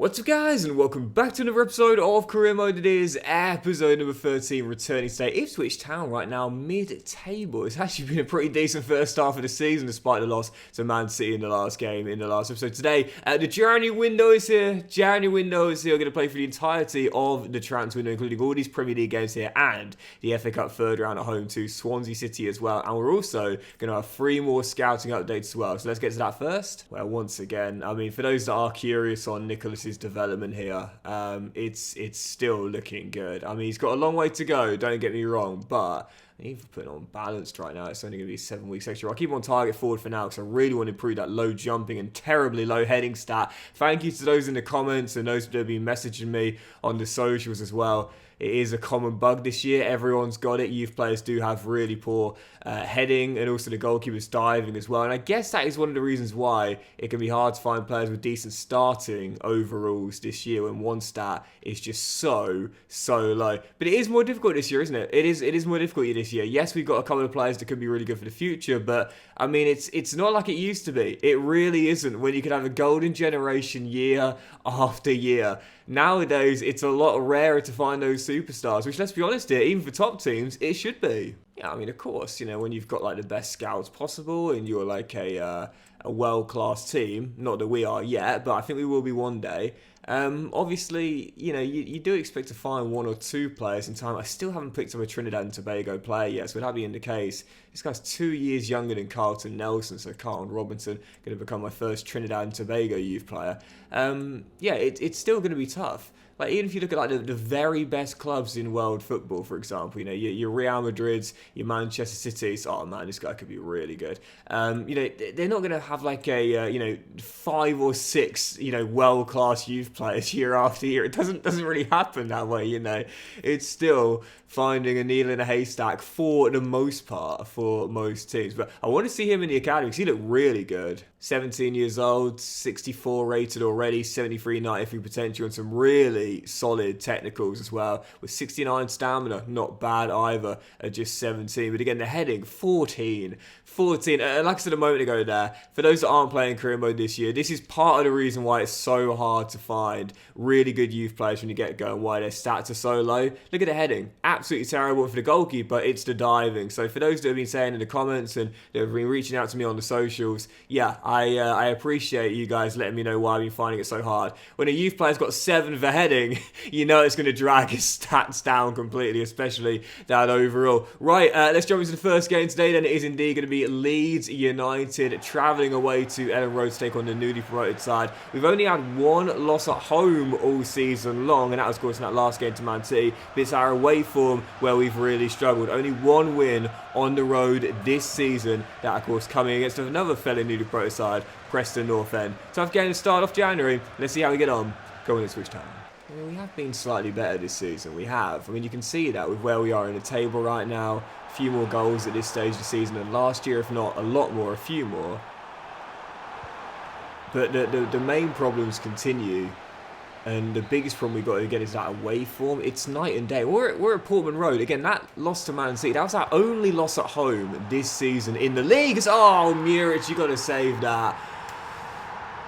What's up guys, and welcome back to another episode of Career Mode. It is episode number 13, returning today. Ipswich Town right now, mid-table. It's actually been a pretty decent first half of the season, despite the loss to Man City in the last game, in the last episode. Today, the January window is here. We're going to play for the entirety of the transfer window, including all these Premier League games here, and the FA Cup third round at home to Swansea City as well. And we're also going to have 3 more scouting updates as well. So let's get to that first. Well, once again, I mean, for those that are curious on Nicholas's development here, it's still looking good. I mean, he's got a long way to go, don't get me wrong, but even putting on balanced right now, it's only going to be 7 weeks extra. I'll keep him on target forward for now because I really want to improve that low jumping and terribly low heading stat. Thank you to those in the comments and those that have been messaging me on the socials as well. It is a common bug this year. Everyone's got it. Youth players do have really poor heading, and also the goalkeepers diving as well. And I guess that is one of the reasons why it can be hard to find players with decent starting overalls this year when one stat is just so low. But it is more difficult this year, isn't it? It is more difficult this year. Yes, we've got a couple of players that could be really good for the future, but I mean, it's not like it used to be. It really isn't, when you could have a golden generation year after year. Nowadays, it's a lot rarer to find those superstars, which, let's be honest here, even for top teams, it should be. Yeah, I mean, of course, you know, when you've got like the best scouts possible and you're like a world-class team, not that we are yet, but I think we will be one day. Obviously, you know, you do expect to find 1 or 2 players in time. I still haven't picked up a Trinidad and Tobago player yet, so with that being the case, this guy's 2 years younger than Carlton Nelson, so Carlton Robinson going to become my first Trinidad and Tobago youth player. Yeah, it's still going to be tough. Like, even if you look at like the very best clubs in world football, for example, you know, your Real Madrids, your Manchester Cities, oh man, this guy could be really good. You know, they're not going to have like a, you know, 5 or 6, you know, world-class youth players year after year. It doesn't really happen that way, you know. It's still finding a needle in a haystack for the most part for most teams. But I want to see him in the academy because he looked really good. 17 years old, 64 rated already, 73 93 potential, and some really solid technicals as well. With 69 stamina, not bad either at just 17. But again, the heading, 14. And like I said a moment ago there, for those that aren't playing career mode this year, this is part of the reason why it's so hard to find really good youth players when you get going, why their stats are so low. Look at the heading. Absolutely terrible for the goalkeeper, it's the diving. So for those that have been saying in the comments and that have been reaching out to me on the socials, yeah, I appreciate you guys letting me know why I've been finding it so hard. When a youth player's got 7 for heading, you know it's going to drag his stats down completely, especially that overall. Right, let's jump into the first game today. Then it is indeed going to be Leeds United travelling away to Ellen Road to take on the newly promoted side. We've only had 1 loss at home all season long, and that was, of course, in that last game to Man City. But it's our away form where we've really struggled. Only 1 win on the road this season. That, of course, coming against another fellow newly promoted side, Preston North End. Tough game to start off January. Let's see how we get on. Go on, Ipswich Town. I mean, we have been slightly better this season. We have. I mean, you can see that with where we are in the table right now. A few more goals at this stage of the season than last year, if not a lot more, a few more. But the main problems continue. And the biggest problem we've got to get is that away form. It's night and day. We're at Portman Road. Again, that loss to Man City, that was our only loss at home this season in the league. Oh, Muric, you got to save that.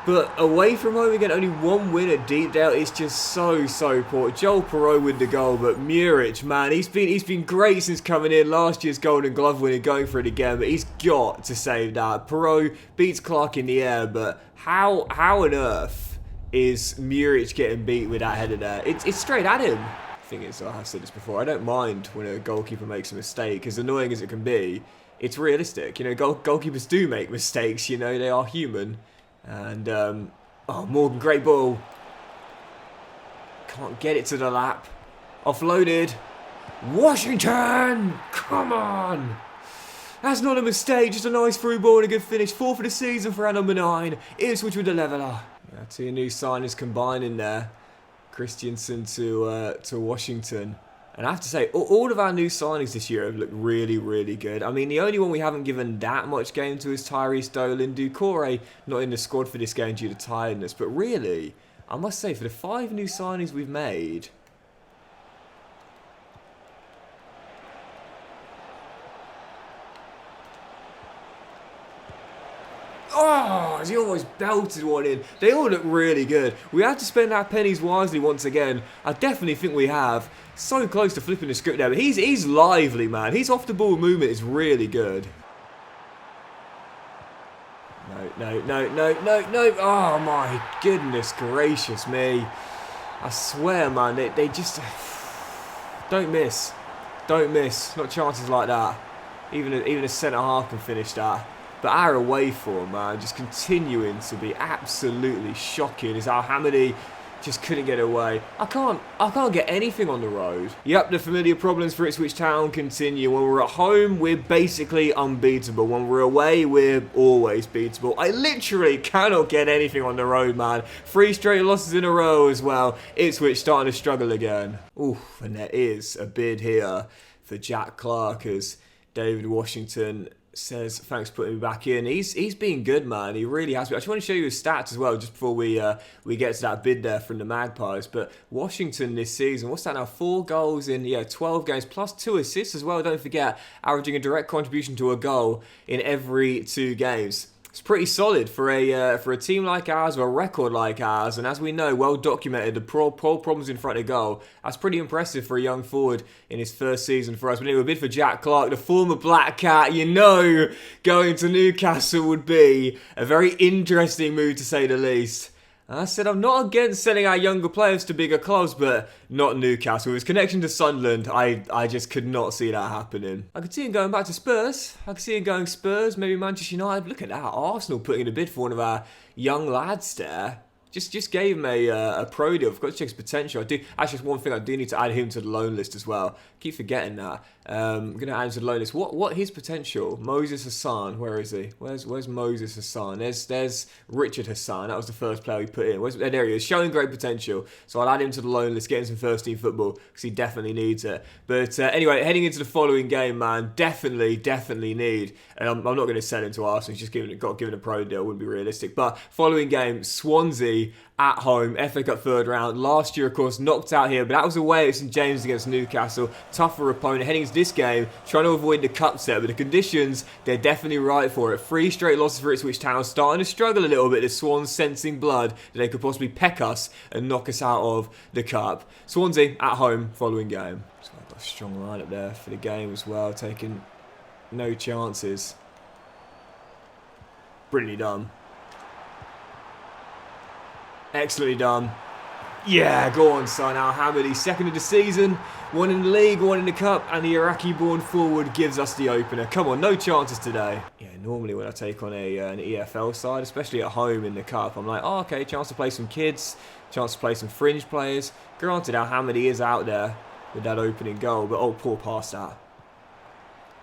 But away from home again, only 1 win at Deepdale. It's just so poor. Joel Perreault with the goal, but Muric, man, he's been great since coming in. Last year's Golden Glove winner, going for it again, but he's got to save that. Perreault beats Clark in the air, but how on earth is Muric getting beat with that header there? It's straight at him. The thing is, I have said this before, I don't mind when a goalkeeper makes a mistake, as annoying as it can be. It's realistic. You know, goalkeepers do make mistakes, you know, they are human. And, oh, Morgan, great ball. Can't get it to the lap. Offloaded. Washington! Come on! That's not a mistake, just a nice through ball and a good finish. 4 for the season for our number 9. Ipswich with the leveller. Yeah, 2 new signings combining there. Christensen to Washington. And I have to say, all of our new signings this year have looked really good. I mean, the only one we haven't given that much game to is Tyrese Dolan. Doucouré not in the squad for this game due to tiredness. But really, I must say, for the 5 new signings we've made... Oh, as he almost belted one in. They all look really good. We have to spend our pennies wisely once again. I definitely think we have. So close to flipping the script there, but he's lively, man. His off-the-ball movement is really good. No. Oh, my goodness gracious me. I swear, man, they just... Don't miss. Don't miss. Not chances like that. Even a centre-half can finish that. But our away form, man, just continuing to be absolutely shocking as Al-Hamidi just couldn't get away. I can't get anything on the road. Yep, the familiar problems for Ipswich Town continue. When we're at home, we're basically unbeatable. When we're away, we're always beatable. I literally cannot get anything on the road, man. 3 straight losses in a row as well. Ipswich starting to struggle again. Oof, and there is a bid here for Jack Clark as David Washington says thanks for putting me back in. He's been good, man. He really has been. I just want to show you his stats as well, just before we get to that bid there from the Magpies. But Washington this season, what's that now? 4 goals in 12 games, plus 2 assists as well. Don't forget, averaging a direct contribution to a goal in every 2 games. It's pretty solid for a team like ours, or a record like ours, and as we know, well documented, the problems in front of goal. That's pretty impressive for a young forward in his first season for us. But anyway, a bid for Jack Clark, the former Black Cat. You know, going to Newcastle would be a very interesting move to say the least. I said I'm not against selling our younger players to bigger clubs, but not Newcastle. With his connection to Sunderland, I just could not see that happening. I could see him going back to Spurs. I could see him going Spurs, maybe Manchester United. Look at that, Arsenal putting in a bid for one of our young lads there. Just gave him a pro deal. I've got to check his potential. Actually, that's one thing I do need to add him to the loan list as well. Keep forgetting that. I'm going to add him to the loan list. What his potential? Moses Hassan, where is he? Where's Moses Hassan? There's Richard Hassan. That was the first player we put in. There he is, showing great potential. So I'll add him to the loan list, get him some first team football because he definitely needs it. But anyway, heading into the following game, man, definitely need. And I'm not going to sell him to Arsenal. He's just got given a pro deal. Wouldn't be realistic. But following game, Swansea at home, FA Cup 3rd round. Last year, of course, knocked out here, but that was away at St James against Newcastle. Tougher opponent. Heading into this game, trying to avoid the cup set, but the conditions, they're definitely right for it. 3 straight losses for Ipswich Town, starting to struggle a little bit. The Swans sensing blood that they could possibly peck us and knock us out of the cup. Swansea at home, following game. So I've got a strong lineup there for the game as well, taking no chances. Brilliantly done. Excellently done. Yeah, go on, son. Al-Hamidi, 2nd of the season, 1 in the league, 1 in the cup, and the Iraqi-born forward gives us the opener. Come on, no chances today. Yeah, normally when I take on an EFL side, especially at home in the cup, I'm like, oh, okay, chance to play some kids, chance to play some fringe players. Granted, Al-Hamidi is out there with that opening goal, but oh, poor pass that.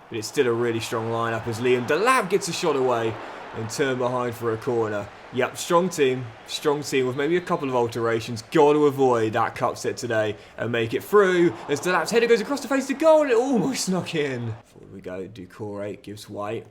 But it's still a really strong lineup as Liam Delap gets a shot away and turn behind for a corner. Yep, strong team with maybe a couple of alterations. Got to avoid that cup set today and make it through as Delap's header goes across the face of the goal and it almost snuck in. Forward we go, Ducouré gives White.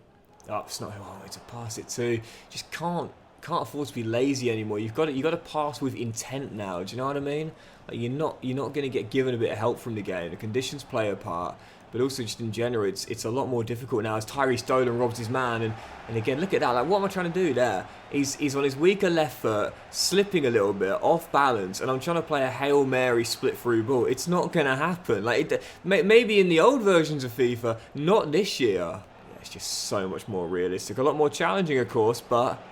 Oh, it's not who I wanted to pass it to. Just can't afford to be lazy anymore. You've got to pass with intent now. Do you know what I mean? Like you're not going to get given a bit of help from the game. The conditions play a part. But also just in general, it's a lot more difficult now as Tyree Stolen robs his man. And again, look at that. Like, what am I trying to do there? He's on his weaker left foot, slipping a little bit, off balance. And I'm trying to play a Hail Mary split through ball. It's not going to happen. Like maybe in the old versions of FIFA, not this year. Yeah, it's just so much more realistic. A lot more challenging, of course, but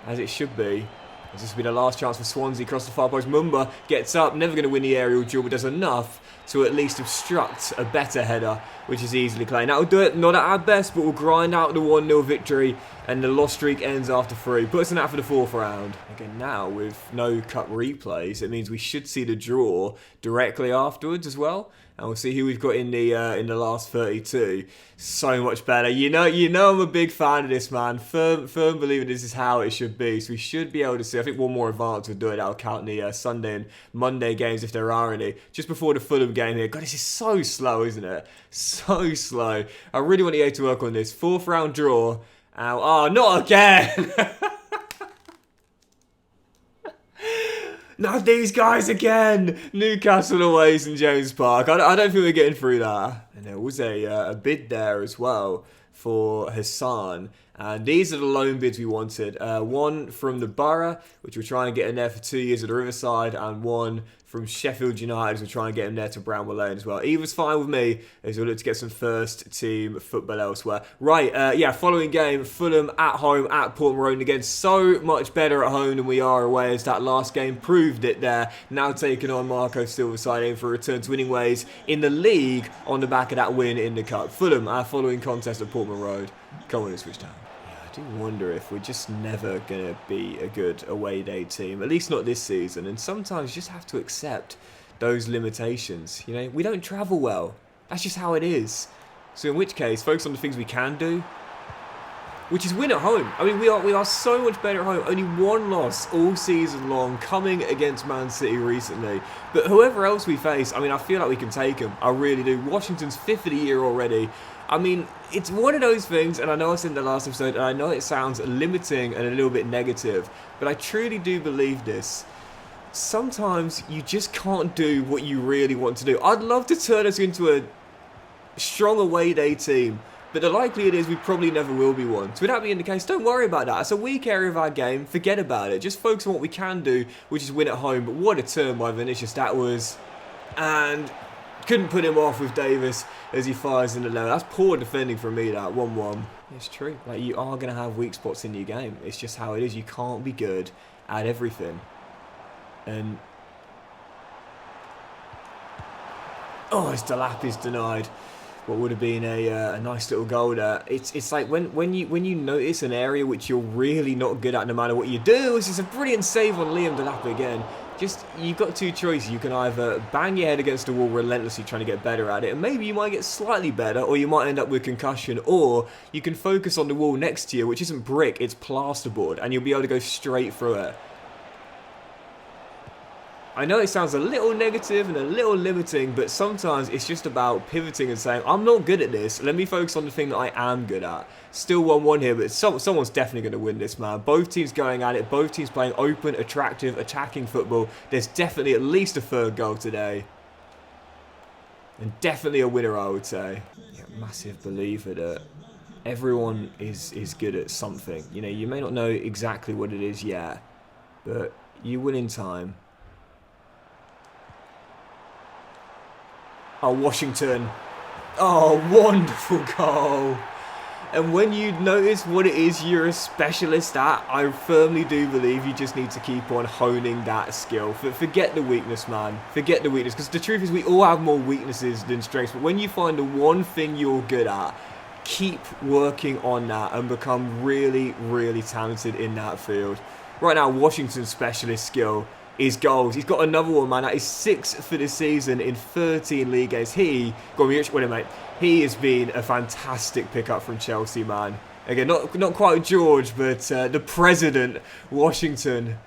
as it should be. This has been a last chance for Swansea across the far post. Mumba gets up, never going to win the aerial duel, but does enough to at least obstruct a better header, which is easily claimed. That'll do it, not at our best, but we'll grind out the 1-0 victory, and the loss streak ends after 3. Puts us out for the 4th round. Again, now with no cup replays, it means we should see the draw directly afterwards as well. And we'll see who we've got in the last 32. So much better. You know I'm a big fan of this, man. Firm believer this is how it should be. So we should be able to see. I think one more advance will do it. That'll count the Sunday and Monday games if there are any. Just before the Fulham game here. God, this is so slow, isn't it? So slow. I really want EA to work on this. 4th round draw. Oh, not again. Not these guys again! Newcastle away, St James Park. I don't think we're getting through that. And there was a bid there as well for Hassan. And these are the loan bids we wanted. One from the Borough, which we're trying to get in there for 2 years at the Riverside, and one from Sheffield United, we're trying to get him there to Bramwell Lane as well. Either's fine with me, as we'll look to get some first team football elsewhere. Right, following game, Fulham at home at Portman Road. Again, so much better at home than we are away, as that last game proved it there. Now taking on Marco Silva's side, aiming for a return to winning ways in the league on the back of that win in the Cup. Fulham, our following contest at Portman Road. Come on, switch down. I do wonder if we're just never going to be a good away day team, at least not this season, and sometimes you just have to accept those limitations. You know, we don't travel well. That's just how it is. So in which case, focus on the things we can do, which is win at home. I mean, we are so much better at home. Only one loss all season long, coming against Man City recently. But whoever else we face, I mean, I feel like we can take them. I really do. Washington's 5th of the year already. I mean, it's one of those things, and I know I said in the last episode, and I know it sounds limiting and a little bit negative, but I truly do believe this. Sometimes you just can't do what you really want to do. I'd love to turn us into a strong away day team, but the likelihood is we probably never will be one. So with that being the case, don't worry about that. It's a weak area of our game. Forget about it. Just focus on what we can do, which is win at home. But what a turn by Vinicius that was. And couldn't put him off with Davis as he fires in the level. That's poor defending from me, that 1-1. It's true. Like, you are going to have weak spots in your game. It's just how it is. You can't be good at everything. And oh, his Delap is denied. What would have been a nice little goal there. It's like when you notice an area which you're really not good at, no matter what you do. It's just a brilliant save on Liam Delap again. Just, you've got two choices. You can either bang your head against the wall relentlessly trying to get better at it, and maybe you might get slightly better, or you might end up with concussion, or you can focus on the wall next to you, which isn't brick, it's plasterboard, and you'll be able to go straight through it. I know it sounds a little negative and a little limiting, but sometimes it's just about pivoting and saying, I'm not good at this, let me focus on the thing that I am good at. Still 1-1 here, but someone's definitely going to win this, man. Both teams going at it, both teams playing open, attractive, attacking football. There's definitely at least a third goal today. And definitely a winner, I would say. Yeah, massive believer that everyone is good at something. You know, you may not know exactly what it is yet, but you win in time. Oh, Washington. Oh, wonderful goal. And when you notice what it is you're a specialist at, I firmly do believe you just need to keep on honing that skill. Forget the weakness, man. Forget the weakness. Because the truth is we all have more weaknesses than strengths. But when you find the one thing you're good at, keep working on that and become really, really talented in that field. Right now, Washington's specialist skill is goals. He's got another one, man. That is 6 for the season in 13 league games. He has been a fantastic pickup from Chelsea, man. Again, not quite George, but the president, Washington,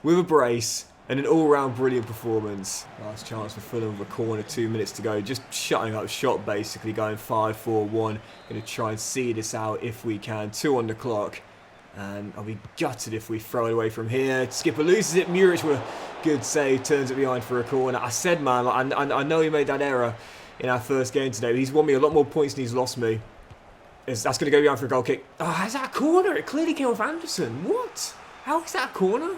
with a brace and an all-round brilliant performance. Last chance for Fulham with a corner, 2 minutes to go. Just shutting up shop, basically, going 5-4-1. Going to try and see this out if we can. 2 on the clock. And I'll be gutted if we throw it away from here. Skipper loses it. Muric with a good save. Turns it behind for a corner. I said, man, I know he made that error in our first game today. But he's won me a lot more points than he's lost me. That's going to go behind for a goal kick. Oh, is that a corner? It clearly came off Anderson. What? How is that a corner?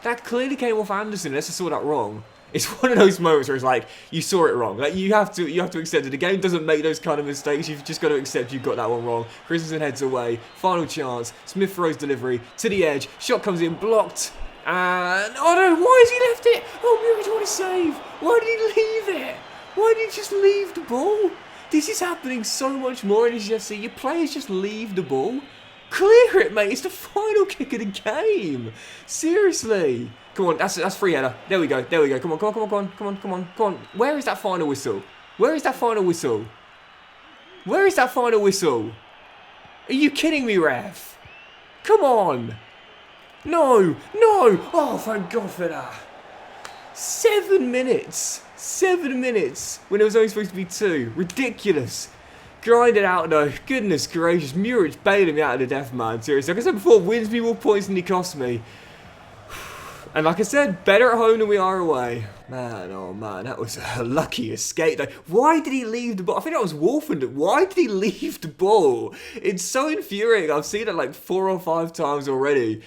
That clearly came off Anderson. Unless I saw that wrong. It's one of those moments where it's like, you saw it wrong. Like, you have to accept it. The game doesn't make those kind of mistakes. You've just got to accept you've got that one wrong. Christensen heads away. Final chance. Smith throws delivery to the edge. Shot comes in, blocked. And, oh no, why has he left it? Oh, Muric, what a save. Why did he leave it? Why did he just leave the ball? This is happening so much more in his FC. Your players just leave the ball. Clear it, mate. It's the final kick of the game. Seriously. Come on, that's free header. There we go. Come on. Where is that final whistle? Where is that final whistle? Are you kidding me, ref? Come on. No. Oh, thank God for that. 7 minutes. 7 minutes when it was only supposed to be 2. Ridiculous. Grind it out though. Goodness gracious. Muric bailing me out of the death, man. Seriously. Like I said before, wins me more points than he cost me. And like I said, better at home than we are away. Man, oh man, that was a lucky escape though. Why did he leave the ball? I think that was Wolfen. Why did he leave the ball? It's so infuriating. I've seen it like 4 or 5 times already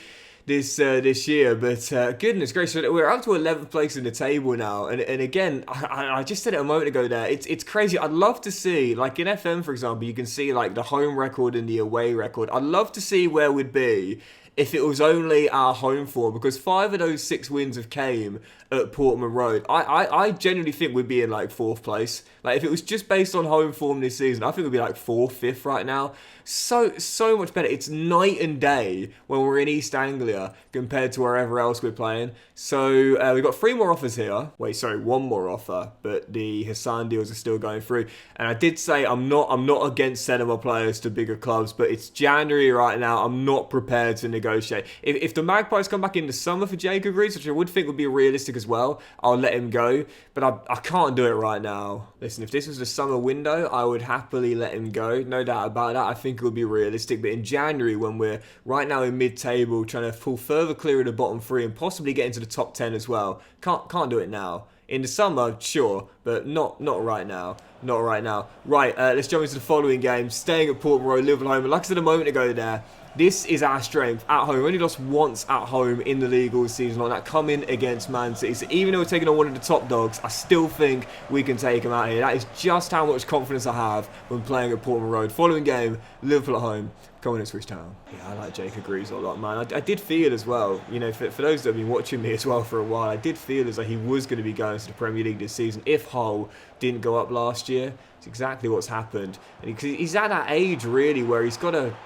this year, but goodness gracious, we're up to 11th place in the table now, and again, I just said it a moment ago there, it's crazy. I'd love to see, like in FM for example, you can see like the home record and the away record. I'd love to see where we'd be if it was only our home form, because 5 of those 6 wins have came at Portman Road. I genuinely think we'd be in like 4th place. Like if it was just based on home form this season, I think we'd be like 4th, 5th right now. So much better. It's night and day when we're in East Anglia compared to wherever else we're playing. So we've got 3 more offers here. Wait, sorry, 1 more offer, but the Hassan deals are still going through. And I did say I'm not against sending my players to bigger clubs, but it's January right now. I'm not prepared to negotiate. If the Magpies come back in the summer for Jacob Rees, which I would think would be realistic as well, I'll let him go. But I can't do it right now. Listen, if this was the summer window, I would happily let him go. No doubt about that. I think it would be realistic. But in January, when we're right now in mid-table, trying to pull further clear of the bottom 3 and possibly get into the top 10 as well, can't do it now. In the summer, sure, but not right now. Not right now. Right, let's jump into the following game. Staying at Portman Road, Liverpool home. And like I said a moment ago there, this is our strength at home. We only lost once at home in the league all season long. That coming against Man City. So even though we're taking on one of the top dogs, I still think we can take them out here. That is just how much confidence I have when playing at Portman Road. Following game, Liverpool at home. Coming at Switch Town. Yeah, I like Jacob Greaves a lot, man. I did feel as well, you know, for those that have been watching me as well for a while, I did feel as though he was going to be going to the Premier League this season if Hull didn't go up last year. It's exactly what's happened. And he's at that age, really, where he's got to...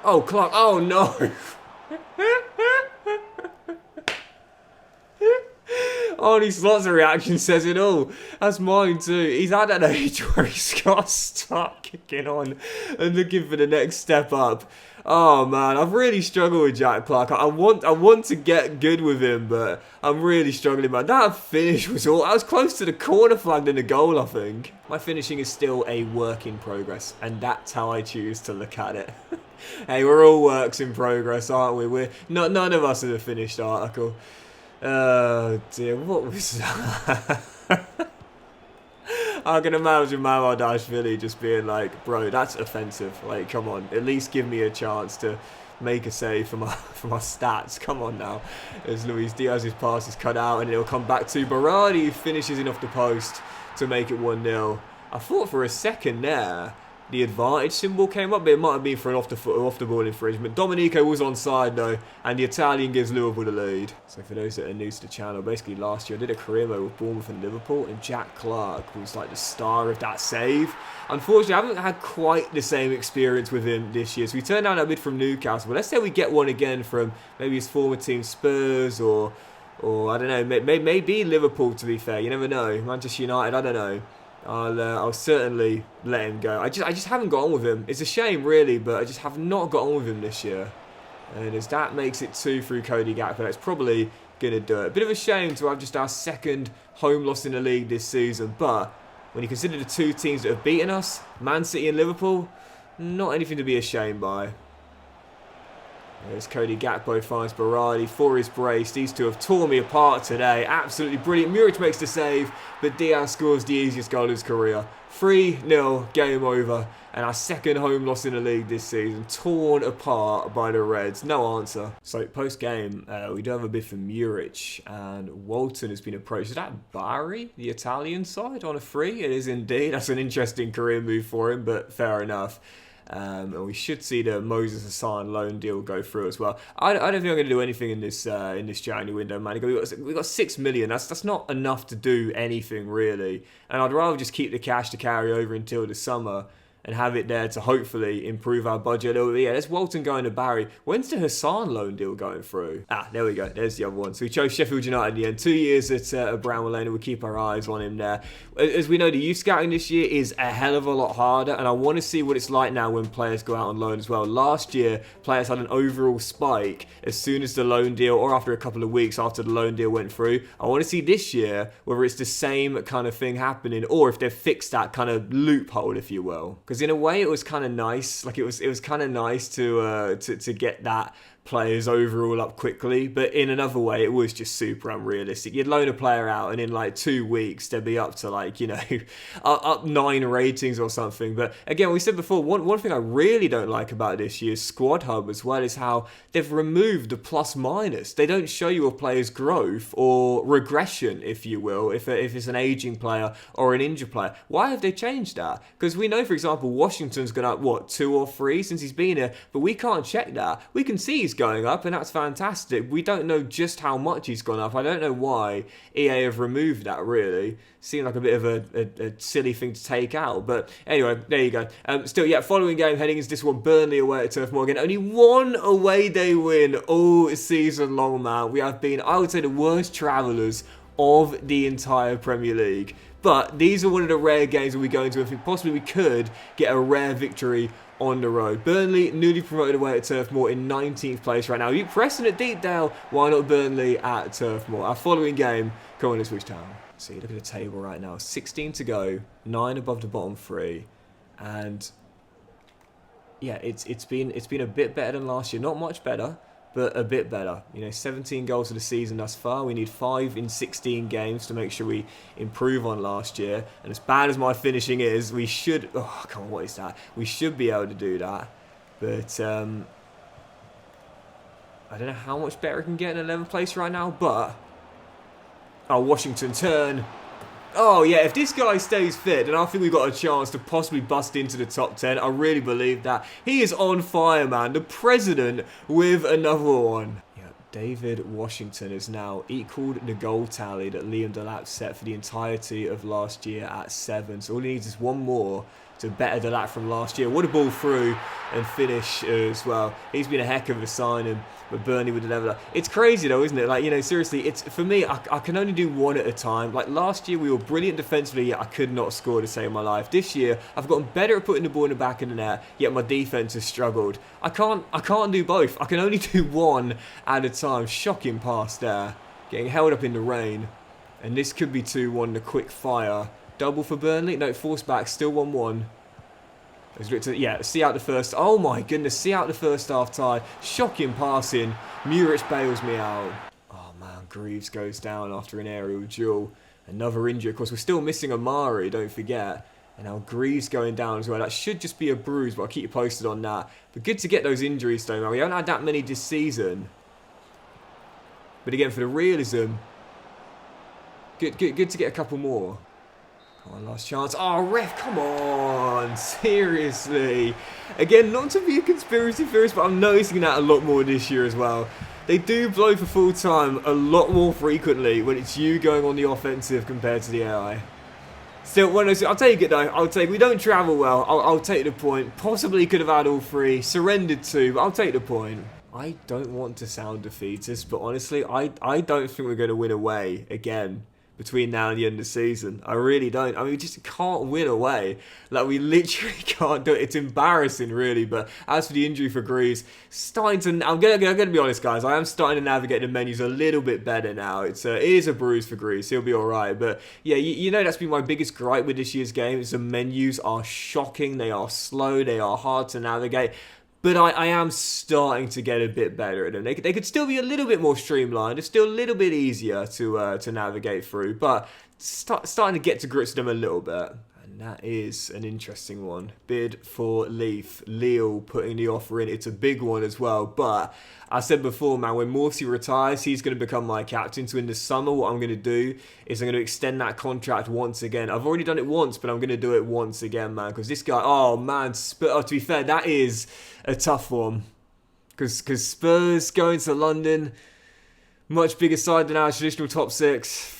Oh, Clark. Oh, no. Oh, these slots of reaction says it all. That's mine too. He's at that age where he's got to start kicking on and looking for the next step up. Oh man, I've really struggled with Jack Clark. I want to get good with him, but I'm really struggling, man. That finish was all... I was close to the corner flag than the goal, I think. My finishing is still a work in progress, and that's how I choose to look at it. Hey, we're all works in progress, aren't we? None of us are the finished article. Oh dear, what was that? I can imagine Mamadashvili just being like, bro, that's offensive. Like, come on, at least give me a chance to make a save for my stats. Come on now. As Luis Diaz's pass is cut out and it'll come back to Berardi, who finishes in off the post to make it 1-0. I thought for a second there the advantage symbol came up, but it might have been for an off the ball infringement. Domenico was onside though, and the Italian gives Liverpool the lead. So for those that are new to the channel, basically last year I did a career mode with Bournemouth and Liverpool, and Jack Clark was like the star of that save. Unfortunately, I haven't had quite the same experience with him this year. So we turned down a bid from Newcastle, but let's say we get one again from maybe his former team Spurs or I don't know, maybe Liverpool, to be fair. You never know. Manchester United, I don't know. I'll certainly let him go. I just haven't got on with him. It's a shame, really, but I just have not got on with him this year. And as that makes it 2 through Cody Gakpo, that's probably going to do it. A bit of a shame to have just our 2nd home loss in the league this season, but when you consider the 2 teams that have beaten us, Man City and Liverpool, not anything to be ashamed by. There's Cody Gakpo finds Berardi for his brace. These two have torn me apart today. Absolutely brilliant. Muric makes the save, but Diaz scores the easiest goal of his career. 3-0, game over. And our 2nd home loss in the league this season. Torn apart by the Reds. No answer. So, post-game, we do have a bid for Muric. And Walton has been approached. Is that Bari, the Italian side, on a free? It is indeed. That's an interesting career move for him, but fair enough. And we should see the Moses Hassan loan deal go through as well. I don't think I'm going to do anything in this January window, man. We've got 6 million. That's not enough to do anything, really. And I'd rather just keep the cash to carry over until the summer and have it there to hopefully improve our budget a little bit. Yeah, there's Walton going to Barry. When's the Hassan loan deal going through? There we go. There's the other one. So we chose Sheffield United in the end. 2 years at Brownwell Lane, and we'll keep our eyes on him there. As we know, the youth scouting this year is a hell of a lot harder, and I want to see what it's like now when players go out on loan as well. Last year, players had an overall spike as soon as the loan deal, or after a couple of weeks after the loan deal went through. I want to see this year whether it's the same kind of thing happening, or if they've fixed that kind of loophole, if you will. Because in a way, it was kind of nice. Like it was kind of nice to get that players overall up quickly, but in another way it was just super unrealistic. You'd loan a player out and in like 2 weeks they'd be up to like, you know, up 9 ratings or something. But again, we said before, one thing I really don't like about this year's Squad Hub as well is how they've removed the plus minus. They don't show you a player's growth or regression, if you will, if it's an aging player or an injured player. Why have they changed that? Because we know, for example, Washington's gone up, what, 2 or 3 since he's been here, but we can't check that. We can see he's going up, and that's fantastic. We don't know just how much he's gone up. I don't know why EA have removed that, really. Seemed like a bit of a silly thing to take out. But anyway, there you go. Still, yeah, following game, heading into this one, Burnley away at Turf Moor again. Only 1 away day win all season long, man. We have been, I would say, the worst travellers of the entire Premier League. But these are one of the rare games that we go into. I think possibly we could get a rare victory on the road. Burnley, newly promoted away at Turf Moor in 19th place right now. You pressing it deep down. Why not Burnley at Turf Moor? Our following game, come on, let's switch town. See, look at the table right now. 16 to go, 9 above the bottom 3, and yeah, it's been a bit better than last year. Not much better, but a bit better. You know, 17 goals for the season thus far. We need 5 in 16 games to make sure we improve on last year. And as bad as my finishing is, we should... Oh, come on, what is that? We should be able to do that. But, I don't know how much better it can get in 11th place right now, but... Oh, Washington turn. Oh, yeah, if this guy stays fit, then I think we've got a chance to possibly bust into the top 10. I really believe that. He is on fire, man. The president with another one. Yeah, David Washington has now equaled the goal tally that Liam Delap set for the entirety of last year at 7. So all he needs is one more to better Delap from last year. What a ball through and finish as well. He's been a heck of a signing, but Burnley with the leveler. It's crazy though, isn't it? Like, you know, seriously, it's for me, I can only do one at a time. Like last year, we were brilliant defensively, yet I could not score to save my life. This year, I've gotten better at putting the ball in the back of the net, yet my defense has struggled. I can't do both. I can only do one at a time. Shocking pass there. Getting held up in the rain. And this could be 2-1, the quick fire. Double for Burnley. No, forced back. Still 1-1. Yeah, see out the first. Oh my goodness, see out the first half tie. Shocking passing. Muric bails me out. Oh man, Greaves goes down after an aerial duel. Another injury. Of course, we're still missing Amari, don't forget. And now Greaves going down as well. That should just be a bruise, but I'll keep you posted on that. But good to get those injuries though, man. We haven't had that many this season. But again, for the realism, good to get a couple more. Come on, last chance. Oh, ref, come on. Seriously. Again, not to be a conspiracy theorist, but I'm noticing that a lot more this year as well. They do blow for full time a lot more frequently when it's you going on the offensive compared to the AI. Still, I'll take it though. I'll take. We don't travel well. I'll take the point. Possibly could have had all 3. Surrendered 2, but I'll take the point. I don't want to sound defeatist, but honestly, I don't think we're going to win away again between now and the end of the season. I really don't. I mean, we just can't win away. Like, we literally can't do it. It's embarrassing, really. But as for the injury for Greaves, I'm gonna be honest, guys. I am starting to navigate the menus a little bit better now. It is a bruise for Greaves. He'll be all right. But yeah, you know that's been my biggest gripe with this year's game. Is the menus are shocking. They are slow. They are hard to navigate. But I am starting to get a bit better at them. They could still be a little bit more streamlined. It's still a little bit easier to navigate through. But starting to get to grips with them a little bit. And that is an interesting one. Bid for Leaf. Lille putting the offer in. It's a big one as well. But I said before, man, when Morsi retires, he's going to become my captain. So in the summer, what I'm going to do is I'm going to extend that contract once again. I've already done it once, but I'm going to do it once again, man. Because this guy, oh, man, to be fair, that is a tough one. Because Spurs going to London, much bigger side than our traditional top 6.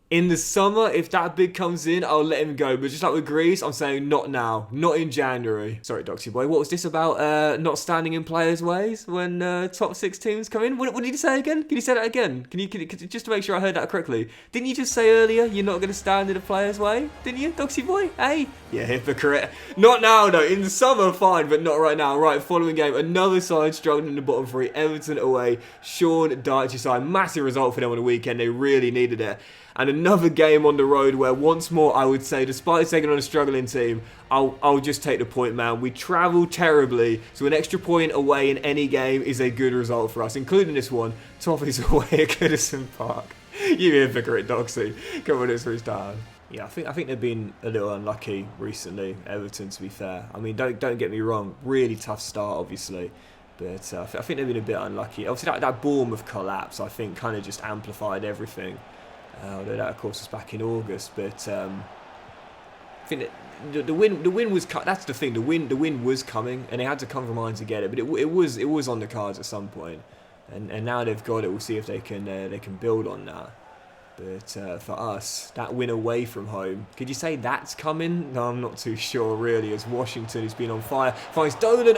In the summer, if that bid comes in, I'll let him go. But just like with Greece, I'm saying not now. Not in January. Sorry, Doxy boy. What was this about not standing in players' ways when top 6 teams come in? What did you say again? Can you say that again? Can you just to make sure I heard that correctly? Didn't you just say earlier you're not going to stand in a player's way? Didn't you, Doxy boy? Hey? Yeah, hypocrite. Not now, though. In the summer, fine, but not right now. Right, following game. Another side struggling in the bottom 3. Everton away. Sean Dyche's side. Massive result for them on the weekend. They really needed it. And another game on the road where once more I would say, despite taking on a struggling team, I'll just take the point, man. We travel terribly, so an extra point away in any game is a good result for us, including this one. Toffee's away at Goodison Park. You hypocrite, Doxy. Come on, it's reached down. Yeah, I think they've been a little unlucky recently, Everton, to be fair. I mean, don't get me wrong, really tough start, obviously. But I think they've been a bit unlucky. Obviously, that Bournemouth collapse, I think, kind of just amplified everything. Although that, of course, was back in August. But I think that the win was cut. That's the thing. The win was coming, and they had to come from behind to get it. But it was on the cards at some point. And now they've got it. We'll see if they can build on that. But for us, that win away from home, could you say that's coming? No, I'm not too sure, really, as Washington, who's been on fire, finds Dolan,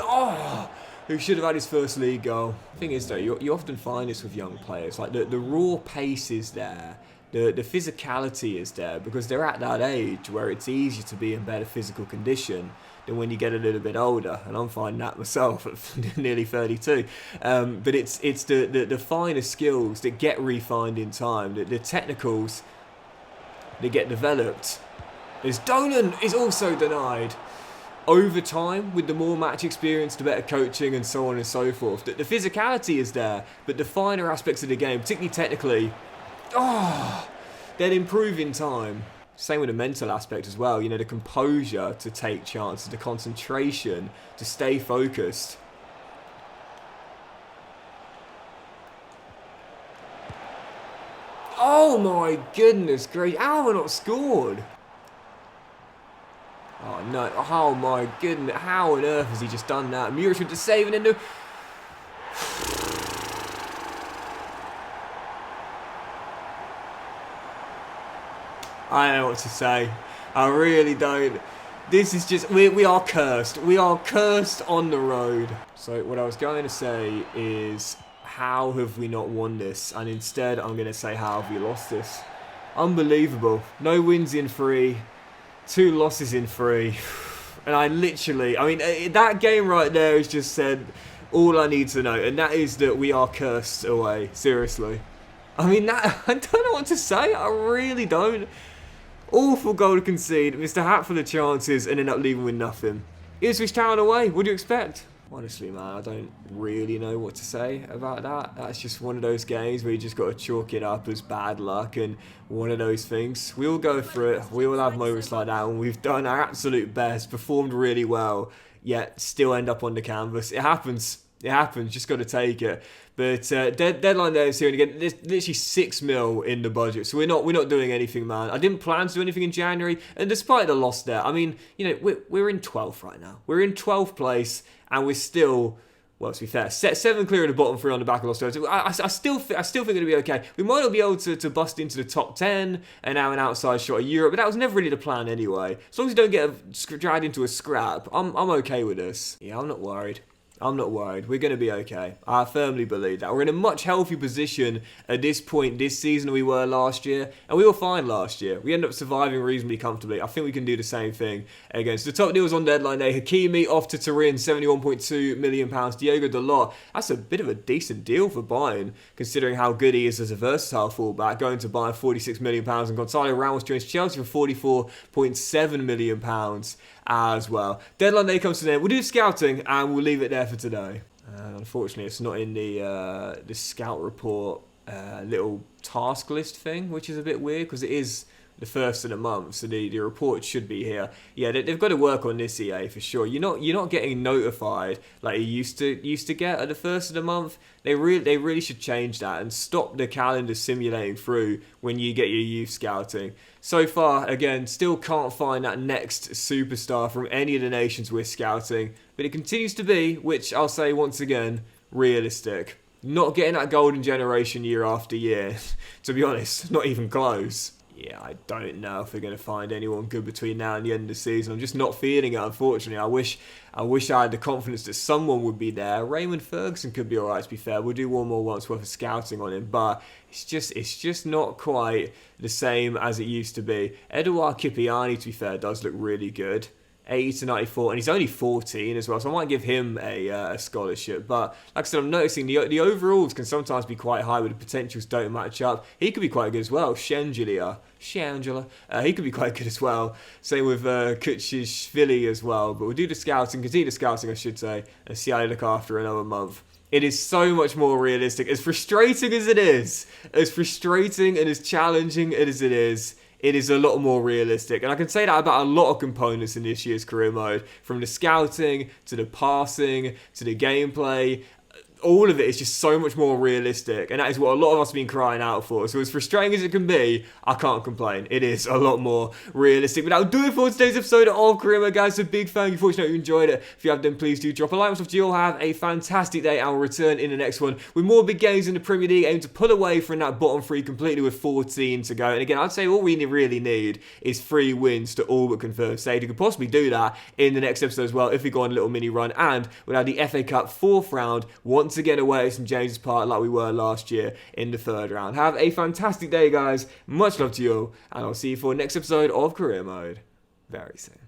who should have had his first league goal. The thing is, though, you often find this with young players. Like, the raw pace is there, the physicality is there, because they're at that age where it's easier to be in better physical condition than when you get a little bit older, and I'm finding that myself at nearly 32. But it's the finer skills that get refined in time, the technicals that get developed. As Dolan is also denied over time, with the more match experience, the better coaching, and so on and so forth. The physicality is there, but the finer aspects of the game, particularly technically, they'll improve in time. Same with the mental aspect as well, you know, the composure to take chances, the concentration to stay focused. Oh my goodness gracious, how have I not scored? Oh no, oh my goodness, how on earth has he just done that? Muric with the save and then the... I don't know what to say. I really don't. This is just... We are cursed. We are cursed on the road. So what I was going to say is, how have we not won this? And instead, I'm going to say, how have we lost this? Unbelievable. No wins in 3. 2 losses in 3. And I mean, that game right there has just said all I need to know. And that is that we are cursed away. Seriously. I mean, I don't know what to say. I really don't. Awful goal to concede, missed a hatful of chances and end up leaving with nothing. Ipswich Town away, what do you expect? Honestly, man, I don't really know what to say about that. That's just one of those games where you just got to chalk it up as bad luck and one of those things. We all go through it, we all have moments like that, and we've done our absolute best, performed really well, yet still end up on the canvas. It happens. It happens, just got to take it. But deadline day is here, and again, there's literally 6 mil in the budget, so we're not doing anything, man. I didn't plan to do anything in January, and despite the loss there, I mean, you know, we're in 12th right now. We're in 12th place, and we're still, well, to be fair, 7 clear of the bottom 3 on the back of lost. I still think it'll be okay. We might not be able to bust into the top 10 and now an outside shot of Europe, but that was never really the plan anyway. As long as we don't get dragged into a scrap, I'm okay with this. Yeah, I'm not worried. I'm not worried. We're going to be okay. I firmly believe that. We're in a much healthier position at this point this season than we were last year. And we were fine last year. We ended up surviving reasonably comfortably. I think we can do the same thing against the top deals on deadline day. Hakimi off to Turin, £71.2 million. Diogo Dalot, that's a bit of a decent deal for Bayern, considering how good he is as a versatile fullback. Going to Bayern, £46 million. And Gonzalo Ramos joins Chelsea for £44.7 million. As well. Deadline day comes to an end. We'll do scouting and we'll leave it there for today. Unfortunately, it's not in the scout report little task list thing, which is a bit weird because it is the first of the month, so the report should be here. Yeah, they've got to work on this, EA, for sure. You're not getting notified like you used to get at the first of the month. They really should change that and stop the calendar simulating through when you get your youth scouting. So far, again, still can't find that next superstar from any of the nations we're scouting, but it continues to be, which I'll say once again, realistic. Not getting that golden generation year after year. To be honest, not even close. Yeah, I don't know if we're going to find anyone good between now and the end of the season. I'm just not feeling it, unfortunately. I wish I had the confidence that someone would be there. Raymond Ferguson could be alright, to be fair. We'll do one more once worth of scouting on him, but it's just not quite the same as it used to be. Edouard Kipiani, to be fair, does look really good. 80 to 94, and he's only 14 as well, so I might give him a scholarship. But like I said, I'm noticing the overalls can sometimes be quite high, but the potentials don't match up. He could be quite good as well. Shangela, he could be quite good as well. Same with Kuchishvili as well. But we'll do the scouting, continue the scouting, I should say, and see how they look after another month. It is so much more realistic. As frustrating as it is, as frustrating and as challenging as it is a lot more realistic. And I can say that about a lot of components in this year's career mode, from the scouting to the passing to the gameplay. All of it is just so much more realistic, and that is what a lot of us have been crying out for. So as frustrating as it can be, I can't complain. It is a lot more realistic. But that'll do it for today's episode of Career Mode, guys. So big thank you. Fortunately, you enjoyed it. If you have, then please do drop a like. Myself to you all, have a fantastic day. I'll return in the next one with more big games in the Premier League, aim to pull away from that bottom three completely with 14 to go. And again, I'd say all we really need is 3 wins to all but confirm state. You could possibly do that in the next episode as well if we go on a little mini run, and we'll have the FA Cup 4th round once again away at St James's Park like we were last year in the 3rd round. Have a fantastic day, guys. Much love to you all, and I'll see you for the next episode of Career Mode very soon.